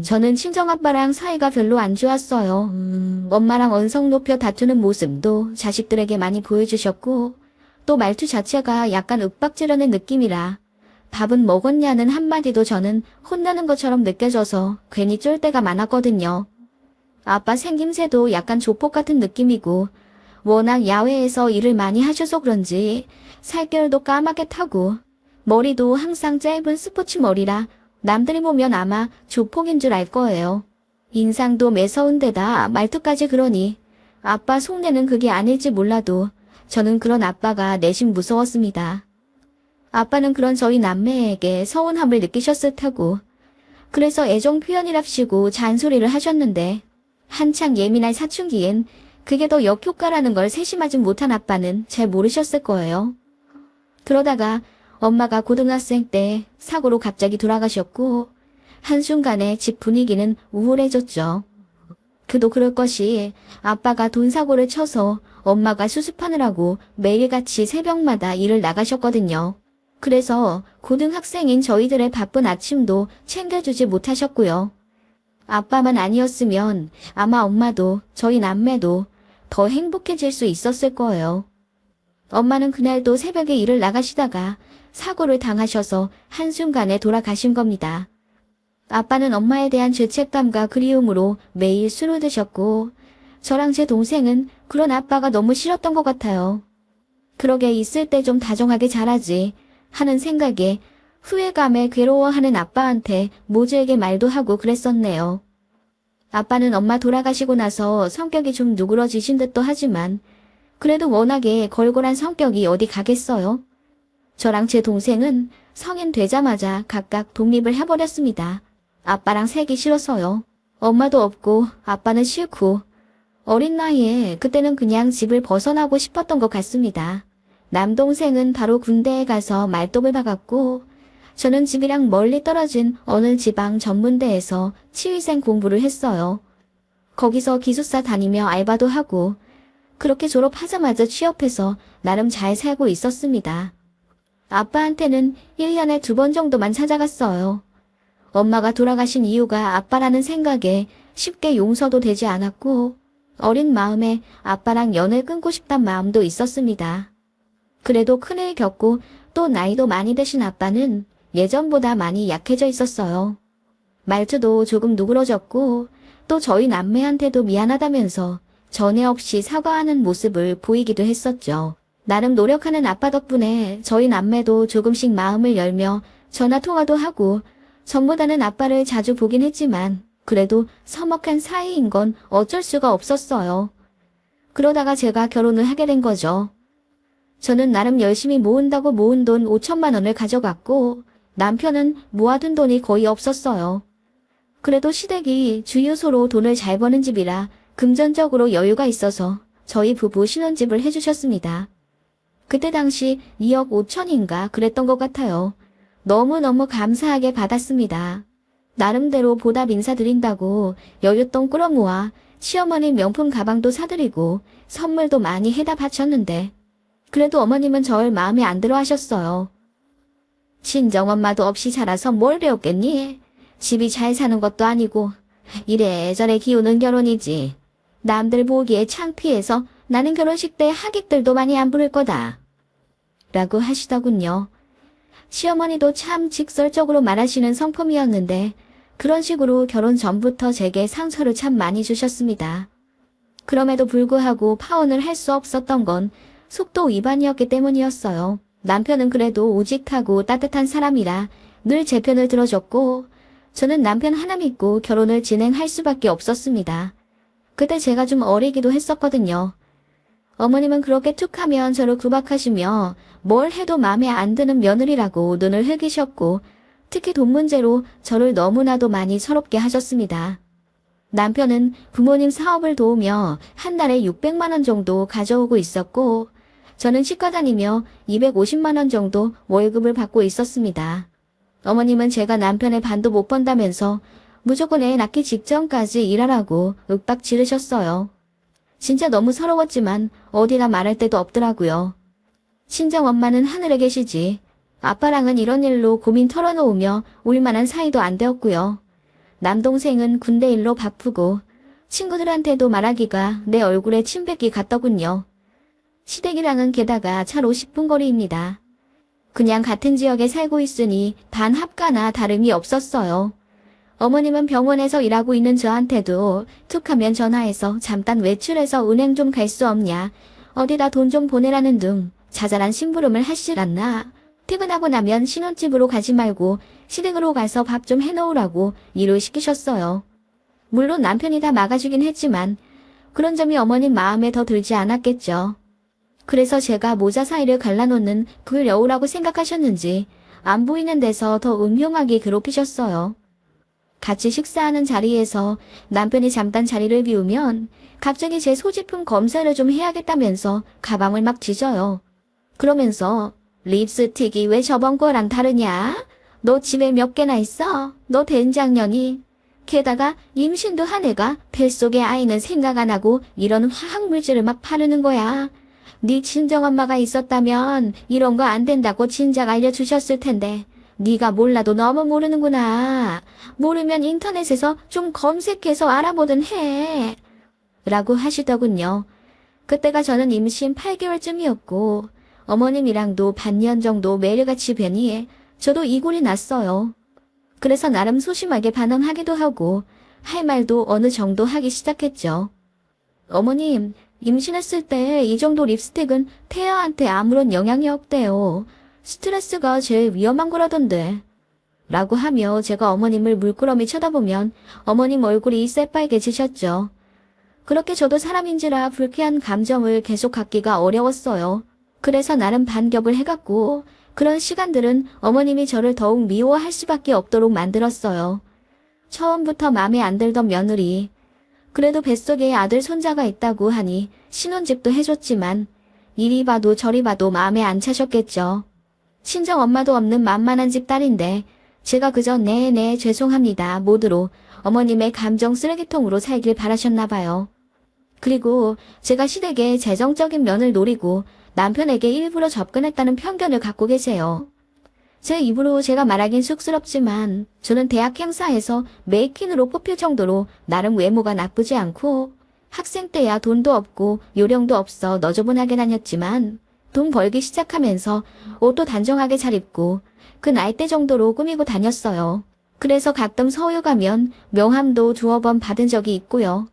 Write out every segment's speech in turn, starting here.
저는 친정아빠랑 사이가 별로 안 좋았어요. 엄마랑 언성 높여 다투는 모습도 자식들에게 많이 보여주셨고, 또 말투 자체가 약간 윽박지르는 느낌이라 밥은 먹었냐는 한마디도 저는 혼나는 것처럼 느껴져서 괜히 쫄 때가 많았거든요. 아빠 생김새도 약간 조폭 같은 느낌이고, 워낙 야외에서 일을 많이 하셔서 그런지 살결도 까맣게 타고, 머리도 항상 짧은 스포츠 머리라 남들이 보면 아마 조폭인 줄 알 거예요. 인상도 매서운 데다 말투까지 그러니 아빠 속내는 그게 아닐지 몰라도 저는 그런 아빠가 내심 무서웠습니다. 아빠는 그런 저희 남매에게 서운함을 느끼셨을 테고 그래서 애정 표현이랍시고 잔소리를 하셨는데 한창 예민할 사춘기엔 그게 더 역효과라는 걸 세심하지 못한 아빠는 잘 모르셨을 거예요. 그러다가 엄마가 고등학생 때 사고로 갑자기 돌아가셨고 한순간에 집 분위기는 우울해졌죠. 그도 그럴 것이 아빠가 돈 사고를 쳐서 엄마가 수습하느라고 매일같이 새벽마다 일을 나가셨거든요. 그래서 고등학생인 저희들의 바쁜 아침도 챙겨주지 못하셨고요. 아빠만 아니었으면 아마 엄마도 저희 남매도 더 행복해질 수 있었을 거예요. 엄마는 그날도 새벽에 일을 나가시다가 사고를 당하셔서 한순간에 돌아가신 겁니다. 아빠는 엄마에 대한 죄책감과 그리움으로 매일 술을 드셨고 저랑 제 동생은 그런 아빠가 너무 싫었던 것 같아요. 그러게 있을 때 좀 다정하게 잘하지 하는 생각에 후회감에 괴로워하는 아빠한테 모두에게 말도 하고 그랬었네요. 아빠는 엄마 돌아가시고 나서 성격이 좀 누그러지신 듯도 하지만 그래도 워낙에 걸걸한 성격이 어디 가겠어요. 저랑 제 동생은 성인 되자마자 각각 독립을 해버렸습니다. 아빠랑 살기 싫어서요. 엄마도 없고 아빠는 싫고 어린 나이에 그때는 그냥 집을 벗어나고 싶었던 것 같습니다. 남동생은 바로 군대에 가서 말독을 박았고 저는 집이랑 멀리 떨어진 어느 지방 전문대에서 치위생 공부를 했어요. 거기서 기숙사 다니며 알바도 하고 그렇게 졸업하자마자 취업해서 나름 잘 살고 있었습니다. 아빠한테는 1년에 2번 정도만 찾아갔어요. 엄마가 돌아가신 이유가 아빠라는 생각에 쉽게 용서도 되지 않았고 어린 마음에 아빠랑 연을 끊고 싶단 마음도 있었습니다. 그래도 큰일 겪고 또 나이도 많이 드신 아빠는 예전보다 많이 약해져 있었어요. 말투도 조금 누그러졌고 또 저희 남매한테도 미안하다면서 전에 없이 사과하는 모습을 보이기도 했었죠. 나름 노력하는 아빠 덕분에 저희 남매도 조금씩 마음을 열며 전화 통화도 하고 전보다는 아빠를 자주 보긴 했지만 그래도 서먹한 사이인 건 어쩔 수가 없었어요. 그러다가 제가 결혼을 하게 된 거죠. 저는 나름 열심히 모은다고 모은 돈 5천만 원을 가져갔고 남편은 모아둔 돈이 거의 없었어요. 그래도 시댁이 주유소로 돈을 잘 버는 집이라 금전적으로 여유가 있어서 저희 부부 신혼집을 해주셨습니다. 그때 당시 2억 5천인가 그랬던 것 같아요. 너무너무 감사하게 받았습니다. 나름대로 보답 인사드린다고 여윳돈 끌어모아 시어머니 명품 가방도 사드리고 선물도 많이 해다 바쳤는데 그래도 어머님은 절 마음에 안 들어 하셨어요. 친정엄마도 없이 자라서 뭘 배웠겠니? 집이 잘 사는 것도 아니고 이래저래 기우는 결혼이지. 남들 보기에 창피해서 나는 결혼식 때 하객들도 많이 안 부를 거다. 라고 하시더군요. 시어머니도 참 직설적으로 말하시는 성품이었는데 그런 식으로 결혼 전부터 제게 상처를 참 많이 주셨습니다. 그럼에도 불구하고 파혼을 할 수 없었던 건 속도 위반이었기 때문이었어요. 남편은 그래도 우직하고 따뜻한 사람이라 늘 제 편을 들어줬고 저는 남편 하나 믿고 결혼을 진행할 수밖에 없었습니다. 그때 제가 좀 어리기도 했었거든요. 어머님은 그렇게 툭하면 저를 구박하시며 뭘 해도 마음에 안 드는 며느리라고 눈을 흘기셨고 특히 돈 문제로 저를 너무나도 많이 서럽게 하셨습니다. 남편은 부모님 사업을 도우며 한 달에 600만 원 정도 가져오고 있었고 저는 치과 다니며 250만 원 정도 월급을 받고 있었습니다. 어머님은 제가 남편의 반도 못 번다면서 무조건 애 낳기 직전까지 일하라고 윽박 지르셨어요. 진짜 너무 서러웠지만 어디나 말할 데도 없더라고요. 친정엄마는 하늘에 계시지 아빠랑은 이런 일로 고민 털어놓으며 울만한 사이도 안 되었고요. 남동생은 군대 일로 바쁘고 친구들한테도 말하기가 내 얼굴에 침 뱉기 같더군요. 시댁이랑은 게다가 차로 10분 거리입니다. 그냥 같은 지역에 살고 있으니 단 합가나 다름이 없었어요. 어머님은 병원에서 일하고 있는 저한테도 툭하면 전화해서 잠깐 외출해서 은행 좀 갈 수 없냐, 어디다 돈 좀 보내라는 등 자잘한 심부름을 하시질 않나. 퇴근하고 나면 신혼집으로 가지 말고 시댁으로 가서 밥 좀 해놓으라고 일을 시키셨어요. 물론 남편이 다 막아주긴 했지만 그런 점이 어머님 마음에 더 들지 않았겠죠. 그래서 제가 모자 사이를 갈라놓는 그걸 여우라고 생각하셨는지 안 보이는 데서 더 음흉하게 괴롭히셨어요. 같이 식사하는 자리에서 남편이 잠깐 자리를 비우면 갑자기 제 소지품 검사를 좀 해야겠다면서 가방을 막 뒤져요. 그러면서 립스틱이 왜 저번 거랑 다르냐? 너 집에 몇 개나 있어? 너 된장년이? 게다가 임신도 한 애가 뱃속에 아이는 생각 안 하고 이런 화학물질을 막 바르는 거야. 네 친정엄마가 있었다면 이런 거 안 된다고 진작 알려주셨을 텐데 네가 몰라도 너무 모르는구나. 모르면 인터넷에서 좀 검색해서 알아보든 해. 라고 하시더군요. 그때가 저는 임신 8개월쯤이었고 어머님이랑도 반년 정도 매일같이 뵈니 저도 이골이 났어요. 그래서 나름 소심하게 반응하기도 하고 할 말도 어느 정도 하기 시작했죠. 어머님, 임신했을 때 이 정도 립스틱은 태아한테 아무런 영향이 없대요. 스트레스가 제일 위험한 거라던데. 라고 하며 제가 어머님을 물끄러미 쳐다보면 어머님 얼굴이 새빨개지셨죠. 그렇게 저도 사람인지라 불쾌한 감정을 계속 갖기가 어려웠어요. 그래서 나름 반격을 해갔고 그런 시간들은 어머님이 저를 더욱 미워할 수밖에 없도록 만들었어요. 처음부터 마음에 안 들던 며느리. 그래도 뱃속에 아들 손자가 있다고 하니 신혼집도 해줬지만 이리 봐도 저리 봐도 마음에 안 차셨겠죠. 친정 엄마도 없는 만만한 집 딸인데 제가 그저 네네 죄송합니다 모드로 어머님의 감정 쓰레기통으로 살길 바라셨나 봐요. 그리고 제가 시댁의 재정적인 면을 노리고 남편에게 일부러 접근했다는 편견을 갖고 계세요. 제 입으로 제가 말하긴 쑥스럽지만 저는 대학 행사에서 메이퀸으로 뽑힐 정도로 나름 외모가 나쁘지 않고 학생 때야 돈도 없고 요령도 없어 너저분하게 다녔지만 돈 벌기 시작하면서 옷도 단정하게 잘 입고 그 나이대 정도로 꾸미고 다녔어요. 그래서 가끔 서울 가면 명함도 2번 받은 적이 있고요.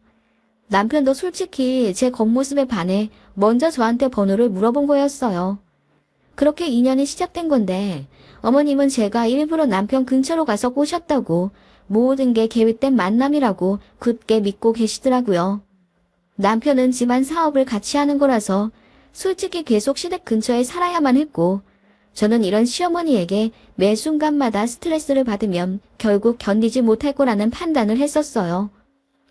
남편도 솔직히 제 겉모습에 반해 먼저 저한테 번호를 물어본 거였어요. 그렇게 인연이 시작된 건데 어머님은 제가 일부러 남편 근처로 가서 꼬셨다고 모든 게 계획된 만남이라고 굳게 믿고 계시더라고요. 남편은 집안 사업을 같이 하는 거라서 솔직히 계속 시댁 근처에 살아야만 했고 저는 이런 시어머니에게 매 순간마다 스트레스를 받으면 결국 견디지 못할 거라는 판단을 했었어요.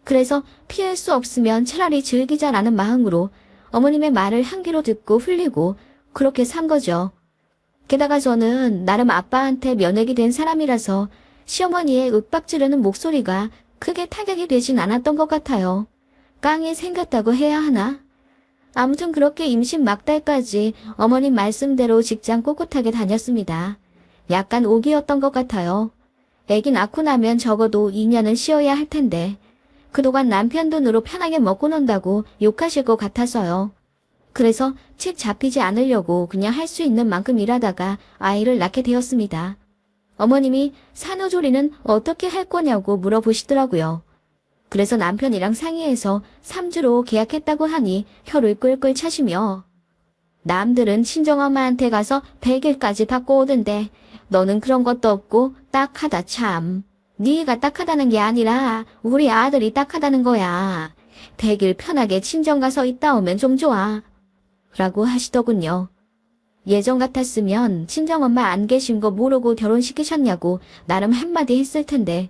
그래서 피할 수 없으면 차라리 즐기자라는 마음으로 어머님의 말을 한 귀로 듣고 흘리고 그렇게 산 거죠. 게다가 저는 나름 아빠한테 면회기 된 사람이라서 시어머니의 윽박 지르는 목소리가 크게 타격이 되진 않았던 것 같아요. 깡이 생겼다고 해야 하나? 아무튼 그렇게 임신 막달까지 어머님 말씀대로 직장 꿋꿋하게 다녔습니다. 약간 오기였던 것 같아요. 애기 낳고 나면 적어도 2년은 쉬어야 할 텐데 그동안 남편 돈으로 편하게 먹고 논다고 욕하실 것 같아서요. 그래서 책 잡히지 않으려고 그냥 할 수 있는 만큼 일하다가 아이를 낳게 되었습니다. 어머님이 산후조리는 어떻게 할 거냐고 물어보시더라고요. 그래서 남편이랑 상의해서 3주로 계약했다고 하니 혀를 끌끌 차시며 남들은 친정엄마한테 가서 100일까지 받고 오던데 너는 그런 것도 없고 딱하다 참. 네가 딱하다는 게 아니라 우리 아들이 딱하다는 거야. 100일 편하게 친정 가서 있다 오면 좀 좋아. 라고 하시더군요. 예전 같았으면 친정엄마 안 계신 거 모르고 결혼시키셨냐고 나름 한마디 했을 텐데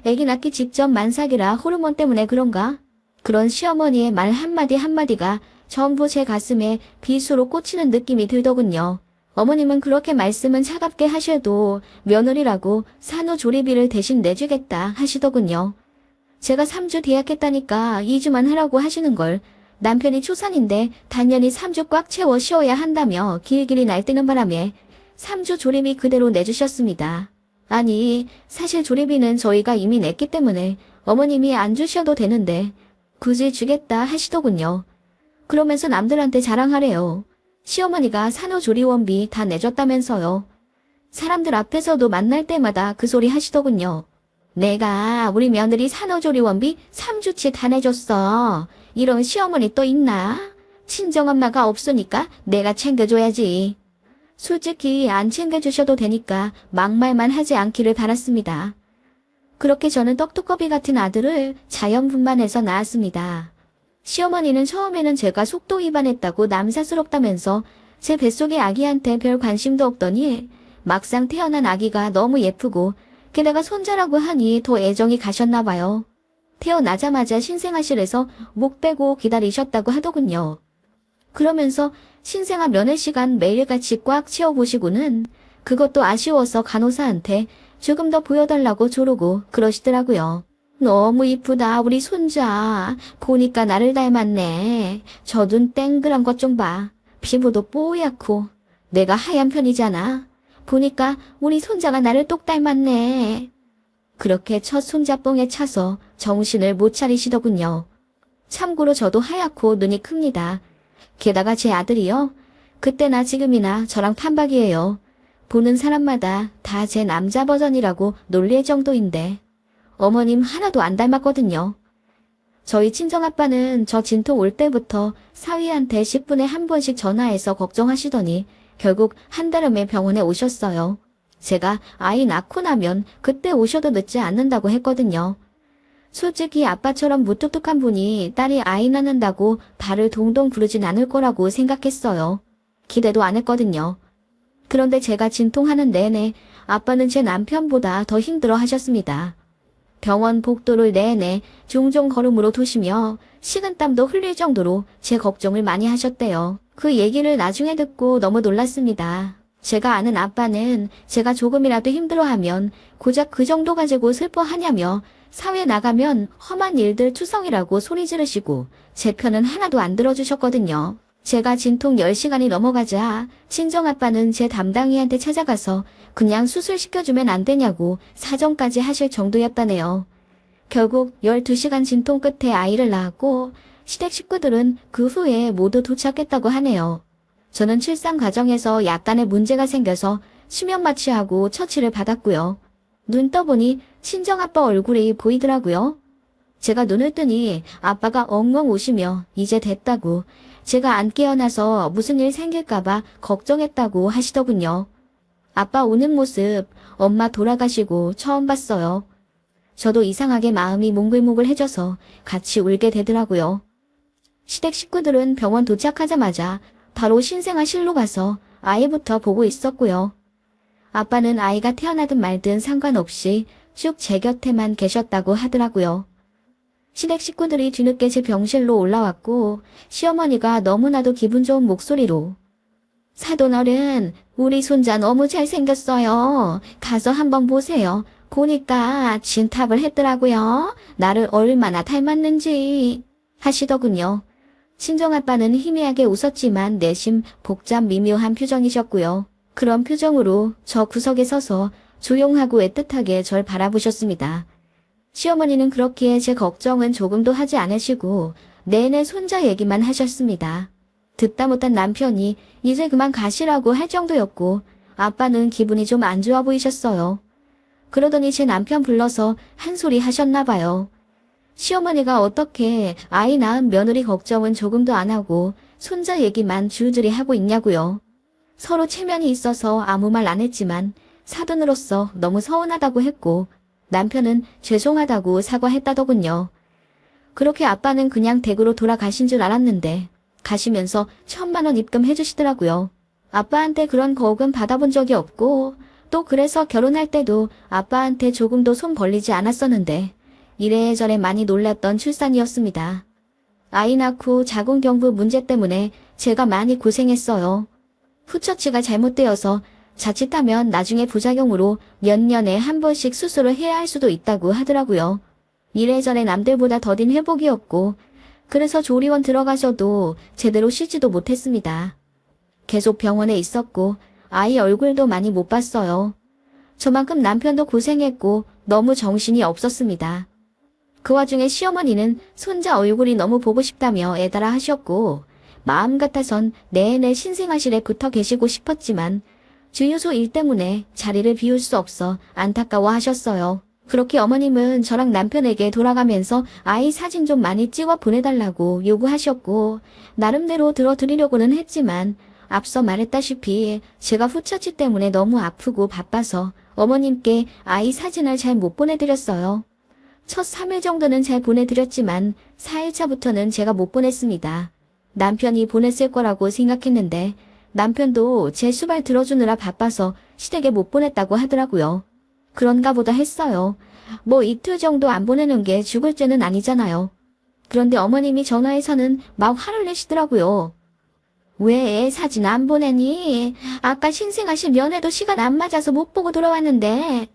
애기 낳기 직전 만삭이라 호르몬 때문에 그런가? 그런 시어머니의 말 한마디 한마디가 전부 제 가슴에 비수로 꽂히는 느낌이 들더군요. 어머님은 그렇게 말씀은 차갑게 하셔도 며느리라고 산후조리비를 대신 내주겠다 하시더군요. 제가 3주 계약했다니까 2주만 하라고 하시는 걸 남편이 초산인데 단연히 3주 꽉 채워 쉬어야 한다며 길길이 날뛰는 바람에 3주 조리비 그대로 내주셨습니다. 아니, 사실 조리비는 저희가 이미 냈기 때문에 어머님이 안 주셔도 되는데 굳이 주겠다 하시더군요. 그러면서 남들한테 자랑하래요. 시어머니가 산후조리원비 다 내줬다면서요. 사람들 앞에서도 만날 때마다 그 소리 하시더군요. 내가 우리 며느리 산후조리원비 3주치 다 내줬어. 이런 시어머니 또 있나? 친정엄마가 없으니까 내가 챙겨줘야지. 솔직히 안 챙겨주셔도 되니까 막말만 하지 않기를 바랐습니다. 그렇게 저는 떡두꺼비 같은 아들을 자연분만해서 낳았습니다. 시어머니는 처음에는 제가 속도 위반했다고 남사스럽다면서 제 뱃속의 아기한테 별 관심도 없더니 막상 태어난 아기가 너무 예쁘고 게다가 손자라고 하니 더 애정이 가셨나 봐요. 태어나자마자 신생아실에서 목 빼고 기다리셨다고 하더군요. 그러면서 신생아 면회 시간 매일같이 꽉 채워보시고는 그것도 아쉬워서 간호사한테 조금 더 보여달라고 조르고 그러시더라고요. 너무 이쁘다 우리 손자. 보니까 나를 닮았네. 저 눈 땡그란 것 좀 봐. 피부도 뽀얗고 내가 하얀 편이잖아. 보니까 우리 손자가 나를 똑 닮았네. 그렇게 첫 손자 뽕에 차서 정신을 못 차리시더군요. 참고로 저도 하얗고 눈이 큽니다. 게다가 제 아들이요. 그때나 지금이나 저랑 판박이에요. 보는 사람마다 다 제 남자 버전이라고 놀릴 정도인데 어머님 하나도 안 닮았거든요. 저희 친정아빠는 저 진통 올 때부터 사위한테 10분에 한 번씩 전화해서 걱정하시더니 결국 한달음에 병원에 오셨어요. 제가 아이 낳고 나면 그때 오셔도 늦지 않는다고 했거든요. 솔직히 아빠처럼 무뚝뚝한 분이 딸이 아이 낳는다고 발을 동동 구르진 않을 거라고 생각했어요. 기대도 안 했거든요. 그런데 제가 진통하는 내내 아빠는 제 남편보다 더 힘들어 하셨습니다. 병원 복도를 내내 종종 걸음으로 도시며 식은땀도 흘릴 정도로 제 걱정을 많이 하셨대요. 그 얘기를 나중에 듣고 너무 놀랐습니다. 제가 아는 아빠는 제가 조금이라도 힘들어하면 고작 그 정도 가지고 슬퍼하냐며 사회 나가면 험한 일들 투성이라고 소리 지르시고 제 편은 하나도 안 들어주셨거든요. 제가 진통 10시간이 넘어가자 친정아빠는 제 담당이한테 찾아가서 그냥 수술시켜주면 안 되냐고 사정까지 하실 정도였다네요. 결국 12시간 진통 끝에 아이를 낳았고 시댁 식구들은 그 후에 모두 도착했다고 하네요. 저는 출산 과정에서 약간의 문제가 생겨서 수면 마취하고 처치를 받았고요. 눈 떠보니 친정아빠 얼굴이 보이더라고요. 제가 눈을 뜨니 아빠가 엉엉 우시며 이제 됐다고 제가 안 깨어나서 무슨 일 생길까봐 걱정했다고 하시더군요. 아빠 우는 모습 엄마 돌아가시고 처음 봤어요. 저도 이상하게 마음이 몽글몽글해져서 같이 울게 되더라고요. 시댁 식구들은 병원 도착하자마자 바로 신생아실로 가서 아이부터 보고 있었고요. 아빠는 아이가 태어나든 말든 상관없이 쭉 제 곁에만 계셨다고 하더라고요. 시댁 식구들이 뒤늦게 제 병실로 올라왔고 시어머니가 너무나도 기분 좋은 목소리로 사돈어른, 우리 손자 너무 잘생겼어요. 가서 한번 보세요. 보니까 진탑을 했더라고요. 나를 얼마나 닮았는지 하시더군요. 친정아빠는 희미하게 웃었지만 내심 복잡 미묘한 표정이셨고요. 그런 표정으로 저 구석에 서서 조용하고 애틋하게 절 바라보셨습니다. 시어머니는 그렇기에 제 걱정은 조금도 하지 않으시고 내내 손자 얘기만 하셨습니다. 듣다 못한 남편이 이제 그만 가시라고 할 정도였고 아빠는 기분이 좀 안 좋아 보이셨어요. 그러더니 제 남편 불러서 한 소리 하셨나 봐요. 시어머니가 어떻게 아이 낳은 며느리 걱정은 조금도 안 하고 손자 얘기만 줄줄이 하고 있냐고요. 서로 체면이 있어서 아무 말 안 했지만 사돈으로서 너무 서운하다고 했고 남편은 죄송하다고 사과했다더군요. 그렇게 아빠는 그냥 댁으로 돌아가신 줄 알았는데 가시면서 1,000만 원 입금해 주시더라고요. 아빠한테 그런 거금 받아본 적이 없고 또 그래서 결혼할 때도 아빠한테 조금도 손 벌리지 않았었는데 이래저래 많이 놀랐던 출산이었습니다. 아이 낳고 자궁경부 문제 때문에 제가 많이 고생했어요. 후처치가 잘못되어서 자칫하면 나중에 부작용으로 몇 년에 한 번씩 수술을 해야 할 수도 있다고 하더라고요. 이래저래 남들보다 더딘 회복이었고 그래서 조리원 들어가셔도 제대로 쉬지도 못했습니다. 계속 병원에 있었고 아이 얼굴도 많이 못 봤어요. 저만큼 남편도 고생했고 너무 정신이 없었습니다. 그 와중에 시어머니는 손자 얼굴이 너무 보고 싶다며 애달아 하셨고 마음 같아선 내내 신생아실에 붙어 계시고 싶었지만 주유소 일 때문에 자리를 비울 수 없어 안타까워 하셨어요. 그렇게 어머님은 저랑 남편에게 돌아가면서 아이 사진 좀 많이 찍어 보내달라고 요구하셨고 나름대로 들어드리려고는 했지만 앞서 말했다시피 제가 후처치 때문에 너무 아프고 바빠서 어머님께 아이 사진을 잘 못 보내드렸어요. 첫 3일 정도는 잘 보내드렸지만 4일차부터는 제가 못 보냈습니다. 남편이 보냈을 거라고 생각했는데 남편도 제 수발 들어주느라 바빠서 시댁에 못 보냈다고 하더라고요. 그런가 보다 했어요. 뭐 이틀 정도 안 보내는 게 죽을 죄는 아니잖아요. 그런데 어머님이 전화해서는 막 화를 내시더라고요. 왜 애 사진 안 보내니? 아까 신생아실 면회도 시간 안 맞아서 못 보고 돌아왔는데.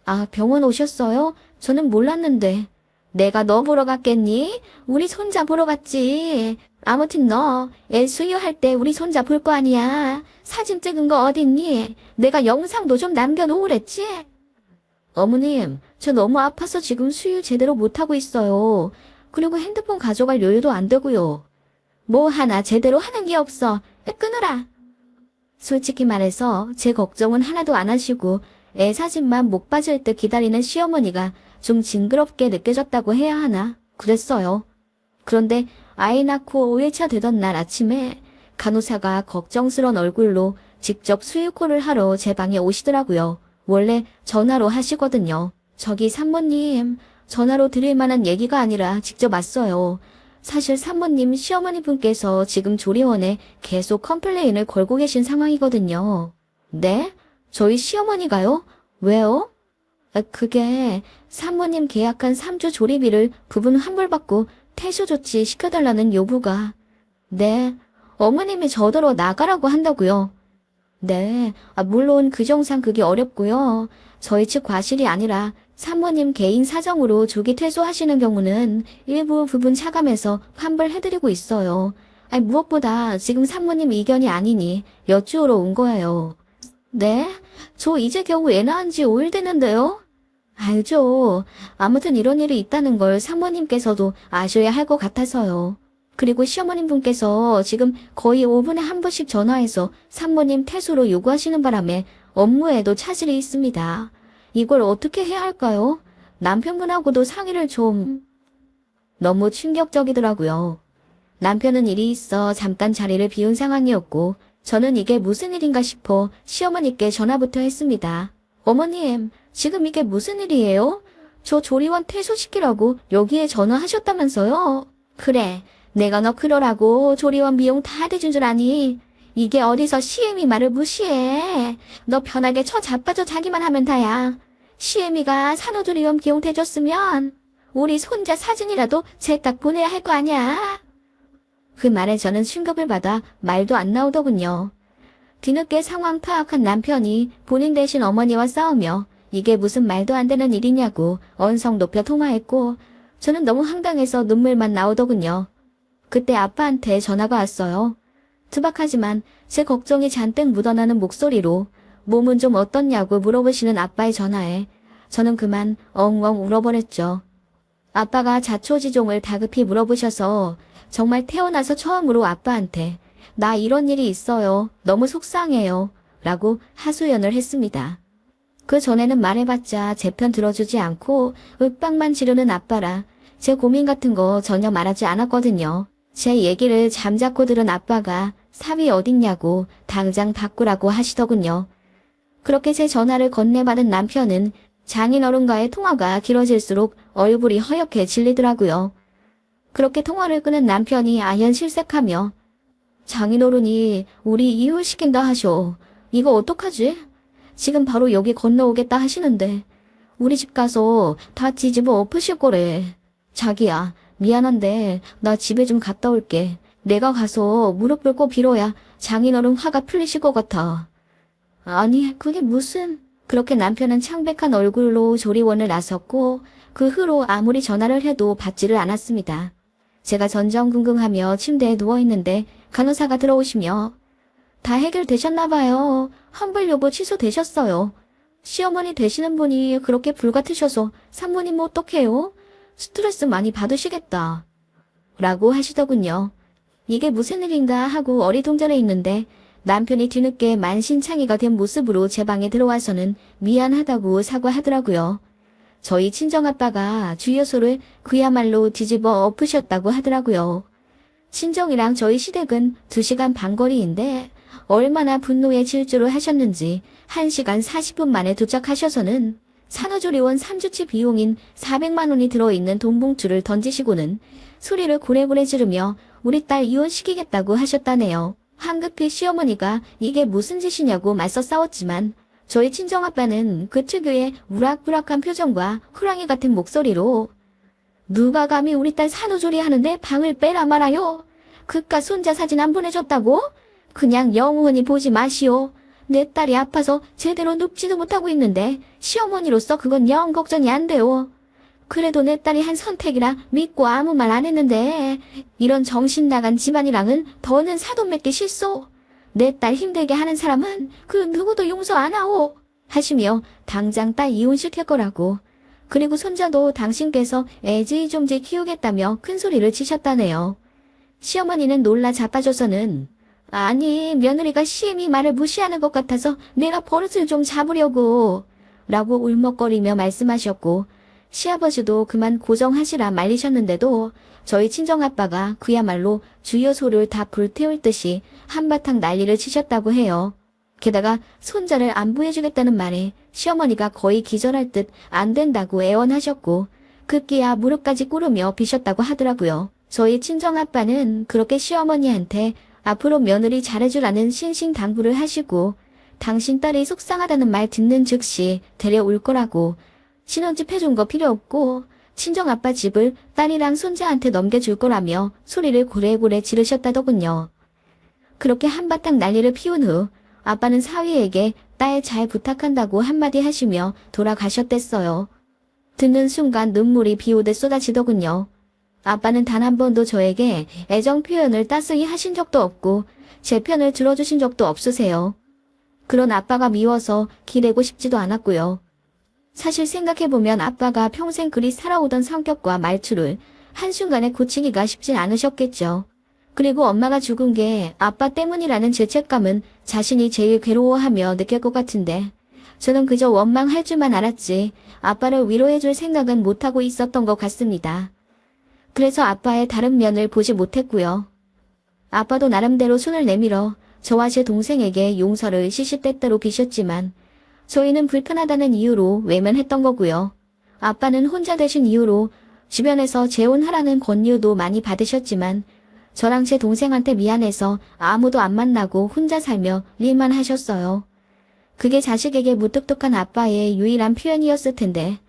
아, 병원 오셨어요? 저는 몰랐는데. 내가 너 보러 갔겠니? 우리 손자 보러 갔지. 아무튼 너 애 수유할 때 우리 손자 볼 거 아니야. 사진 찍은 거 어딨니? 내가 영상도 좀 남겨놓으랬지? 어머님, 저 너무 아파서 지금 수유 제대로 못하고 있어요. 그리고 핸드폰 가져갈 여유도 안 되고요. 뭐 하나 제대로 하는 게 없어. 끊어라. 솔직히 말해서 제 걱정은 하나도 안 하시고 애 사진만 목 빠질 듯 기다리는 시어머니가 좀 징그럽게 느껴졌다고 해야 하나? 그랬어요. 그런데 아이 낳고 5일차 되던 날 아침에 간호사가 걱정스런 얼굴로 직접 수유콜을 하러 제 방에 오시더라고요. 원래 전화로 하시거든요. 저기 산모님, 전화로 드릴 만한 얘기가 아니라 직접 왔어요. 사실 산모님 시어머니 분께서 지금 조리원에 계속 컴플레인을 걸고 계신 상황이거든요. 네? 저희 시어머니가요? 왜요? 그게 산모님 계약한 3주 조리비를 부분 환불받고 퇴소 조치 시켜달라는 요구가. 네, 어머님이 저더러 나가라고 한다고요. 네, 물론 규정상 그게 어렵고요. 저희 측 과실이 아니라 산모님 개인 사정으로 조기 퇴소하시는 경우는 일부 부분 차감해서 환불해드리고 있어요. 무엇보다 지금 산모님 의견이 아니니 여쭈어러 온 거예요. 네? 저 이제 겨우 애 낳은 지 5일 됐는데요? 알죠. 아무튼 이런 일이 있다는 걸 산모님께서도 아셔야 할 것 같아서요. 그리고 시어머님 분께서 지금 거의 5분에 한 번씩 전화해서 산모님 퇴소로 요구하시는 바람에 업무에도 차질이 있습니다. 이걸 어떻게 해야 할까요? 남편분하고도 상의를 좀... 너무 충격적이더라고요. 남편은 일이 있어 잠깐 자리를 비운 상황이었고 저는 이게 무슨 일인가 싶어 시어머니께 전화부터 했습니다. 어머님, 지금 이게 무슨 일이에요? 저 조리원 퇴소시키라고 여기에 전화하셨다면서요? 그래, 내가 너 그러라고 조리원 비용 다 대준 줄 아니? 이게 어디서 시애미 말을 무시해. 너 편하게 쳐 자빠져 자기만 하면 다야. 시애미가 산후조리원 비용 대줬으면 우리 손자 사진이라도 제깍 보내야 할 거 아니야. 그 말에 저는 충격을 받아 말도 안 나오더군요. 뒤늦게 상황 파악한 남편이 본인 대신 어머니와 싸우며 이게 무슨 말도 안 되는 일이냐고 언성 높여 통화했고 저는 너무 황당해서 눈물만 나오더군요. 그때 아빠한테 전화가 왔어요. 투박하지만 제 걱정이 잔뜩 묻어나는 목소리로 몸은 좀 어떻냐고 물어보시는 아빠의 전화에 저는 그만 엉엉 울어버렸죠. 아빠가 자초지종을 다급히 물어보셔서 정말 태어나서 처음으로 아빠한테 나 이런 일이 있어요. 너무 속상해요. 라고 하소연을 했습니다. 그 전에는 말해봤자 제 편 들어주지 않고 윽박만 지르는 아빠라 제 고민 같은 거 전혀 말하지 않았거든요. 제 얘기를 잠자코 들은 아빠가 사위 어딨냐고 당장 바꾸라고 하시더군요. 그렇게 제 전화를 건네받은 남편은 장인어른과의 통화가 길어질수록 얼굴이 허옇게 질리더라고요. 그렇게 통화를 끊은 남편이 아연실색하며 장인어른이 우리 이혼시킨다 하셔. 이거 어떡하지? 지금 바로 여기 건너오겠다 하시는데 우리 집 가서 다 뒤집어 엎으실 거래. 자기야, 미안한데 나 집에 좀 갔다 올게. 내가 가서 무릎 꿇고 빌어야 장인어른 화가 풀리실 것 같아. 아니, 그게 무슨... 그렇게 남편은 창백한 얼굴로 조리원을 나섰고 그 후로 아무리 전화를 해도 받지를 않았습니다. 제가 전전긍긍하며 침대에 누워있는데 간호사가 들어오시며 다 해결되셨나 봐요. 환불 요구 취소되셨어요. 시어머니 되시는 분이 그렇게 불같으셔서 산모님 어떡해요? 스트레스 많이 받으시겠다. 라고 하시더군요. 이게 무슨 일인가 하고 어리둥절해 있는데 남편이 뒤늦게 만신창이가 된 모습으로 제 방에 들어와서는 미안하다고 사과하더라고요. 저희 친정아빠가 주유소를 그야말로 뒤집어 엎으셨다고 하더라고요. 친정이랑 저희 시댁은 2시간 반 거리인데 얼마나 분노에 질주를 하셨는지 1시간 40분 만에 도착하셔서는 산후조리원 3주치 비용인 400만 원이 들어있는 돈봉투를 던지시고는 소리를 고래고래 지르며 우리 딸 이혼시키겠다고 하셨다네요. 황급히 시어머니가 이게 무슨 짓이냐고 맞서 싸웠지만 저희 친정아빠는 그 특유의 우락부락한 표정과 호랑이 같은 목소리로 누가 감히 우리 딸 산후조리 하는데 방을 빼라 말아요. 그깟 손자 사진 안 보내줬다고? 그냥 영원히 보지 마시오. 내 딸이 아파서 제대로 눕지도 못하고 있는데 시어머니로서 그건 영 걱정이 안 돼요. 그래도 내 딸이 한 선택이라 믿고 아무 말 안 했는데 이런 정신 나간 집안이랑은 더는 사돈 맺기 싫소. 내 딸 힘들게 하는 사람은 그 누구도 용서 안 하오. 하시며 당장 딸 이혼시킬 거라고. 그리고 손자도 당신께서 애지중지 키우겠다며 큰 소리를 치셨다네요. 시어머니는 놀라 자빠져서는 아니 며느리가 시엠이 말을 무시하는 것 같아서 내가 버릇을 좀 잡으려고 라고 울먹거리며 말씀하셨고 시아버지도 그만 고정하시라 말리셨는데도 저희 친정아빠가 그야말로 주유소를 다 불태울 듯이 한바탕 난리를 치셨다고 해요. 게다가 손자를 안부해주겠다는 말에 시어머니가 거의 기절할 듯 안 된다고 애원하셨고 급기야 무릎까지 꿇으며 비셨다고 하더라고요. 저희 친정아빠는 그렇게 시어머니한테 앞으로 며느리 잘해주라는 신신당부를 하시고 당신 딸이 속상하다는 말 듣는 즉시 데려올 거라고 신혼집 해준 거 필요 없고 친정아빠 집을 딸이랑 손자한테 넘겨줄 거라며 소리를 고래고래 지르셨다더군요. 그렇게 한바탕 난리를 피운 후 아빠는 사위에게 딸 잘 부탁한다고 한마디 하시며 돌아가셨댔어요. 듣는 순간 눈물이 비오듯 쏟아지더군요. 아빠는 단 한 번도 저에게 애정 표현을 따스히 하신 적도 없고 제 편을 들어주신 적도 없으세요. 그런 아빠가 미워서 기대고 싶지도 않았고요. 사실 생각해보면 아빠가 평생 그리 살아오던 성격과 말투를 한순간에 고치기가 쉽진 않으셨겠죠. 그리고 엄마가 죽은 게 아빠 때문이라는 죄책감은 자신이 제일 괴로워하며 느낄 것 같은데 저는 그저 원망할 줄만 알았지 아빠를 위로해줄 생각은 못하고 있었던 것 같습니다. 그래서 아빠의 다른 면을 보지 못했고요. 아빠도 나름대로 손을 내밀어 저와 제 동생에게 용서를 시시때때로 비셨지만 저희는 불편하다는 이유로 외면했던 거고요. 아빠는 혼자 되신 이유로 주변에서 재혼하라는 권유도 많이 받으셨지만 저랑 제 동생한테 미안해서 아무도 안 만나고 혼자 살며 일만 하셨어요. 그게 자식에게 무뚝뚝한 아빠의 유일한 표현이었을 텐데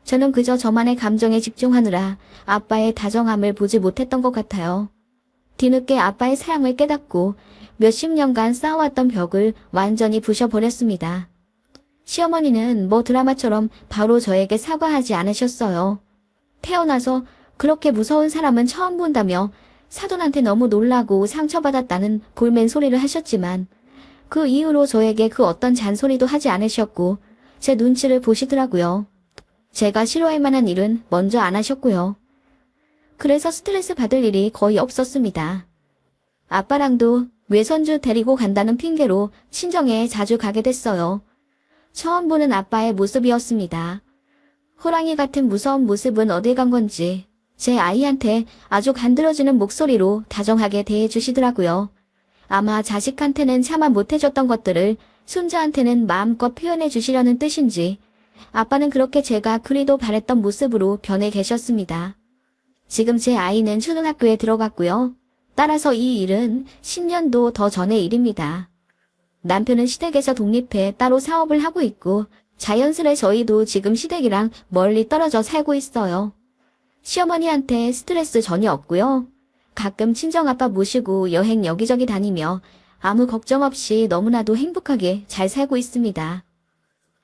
저는 그저 저만의 감정에 집중하느라 아빠의 다정함을 보지 못했던 것 같아요. 뒤늦게 아빠의 사랑을 깨닫고 몇십 년간 쌓아왔던 벽을 완전히 부셔버렸습니다. 시어머니는 뭐 드라마처럼 바로 저에게 사과하지 않으셨어요. 태어나서 그렇게 무서운 사람은 처음 본다며 사돈한테 너무 놀라고 상처받았다는 볼멘 소리를 하셨지만 그 이후로 저에게 그 어떤 잔소리도 하지 않으셨고 제 눈치를 보시더라고요. 제가 싫어할 만한 일은 먼저 안 하셨고요. 그래서 스트레스 받을 일이 거의 없었습니다. 아빠랑도 외손주 데리고 간다는 핑계로 친정에 자주 가게 됐어요. 처음 보는 아빠의 모습이었습니다. 호랑이 같은 무서운 모습은 어딜 간 건지 제 아이한테 아주 간드러지는 목소리로 다정하게 대해주시더라고요. 아마 자식한테는 차마 못해줬던 것들을 손자한테는 마음껏 표현해 주시려는 뜻인지 아빠는 그렇게 제가 그리도 바랬던 모습으로 변해 계셨습니다. 지금 제 아이는 초등학교에 들어갔고요. 따라서 이 일은 10년도 더 전의 일입니다. 남편은 시댁에서 독립해 따로 사업을 하고 있고 자연스레 저희도 지금 시댁이랑 멀리 떨어져 살고 있어요. 시어머니한테 스트레스 전혀 없고요. 가끔 친정아빠 모시고 여행 여기저기 다니며 아무 걱정 없이 너무나도 행복하게 잘 살고 있습니다.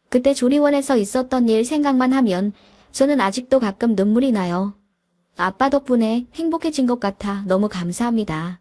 그때 조리원에서 있었던 일 생각만 하면 저는 아직도 가끔 눈물이 나요. 아빠 덕분에 행복해진 것 같아 너무 감사합니다.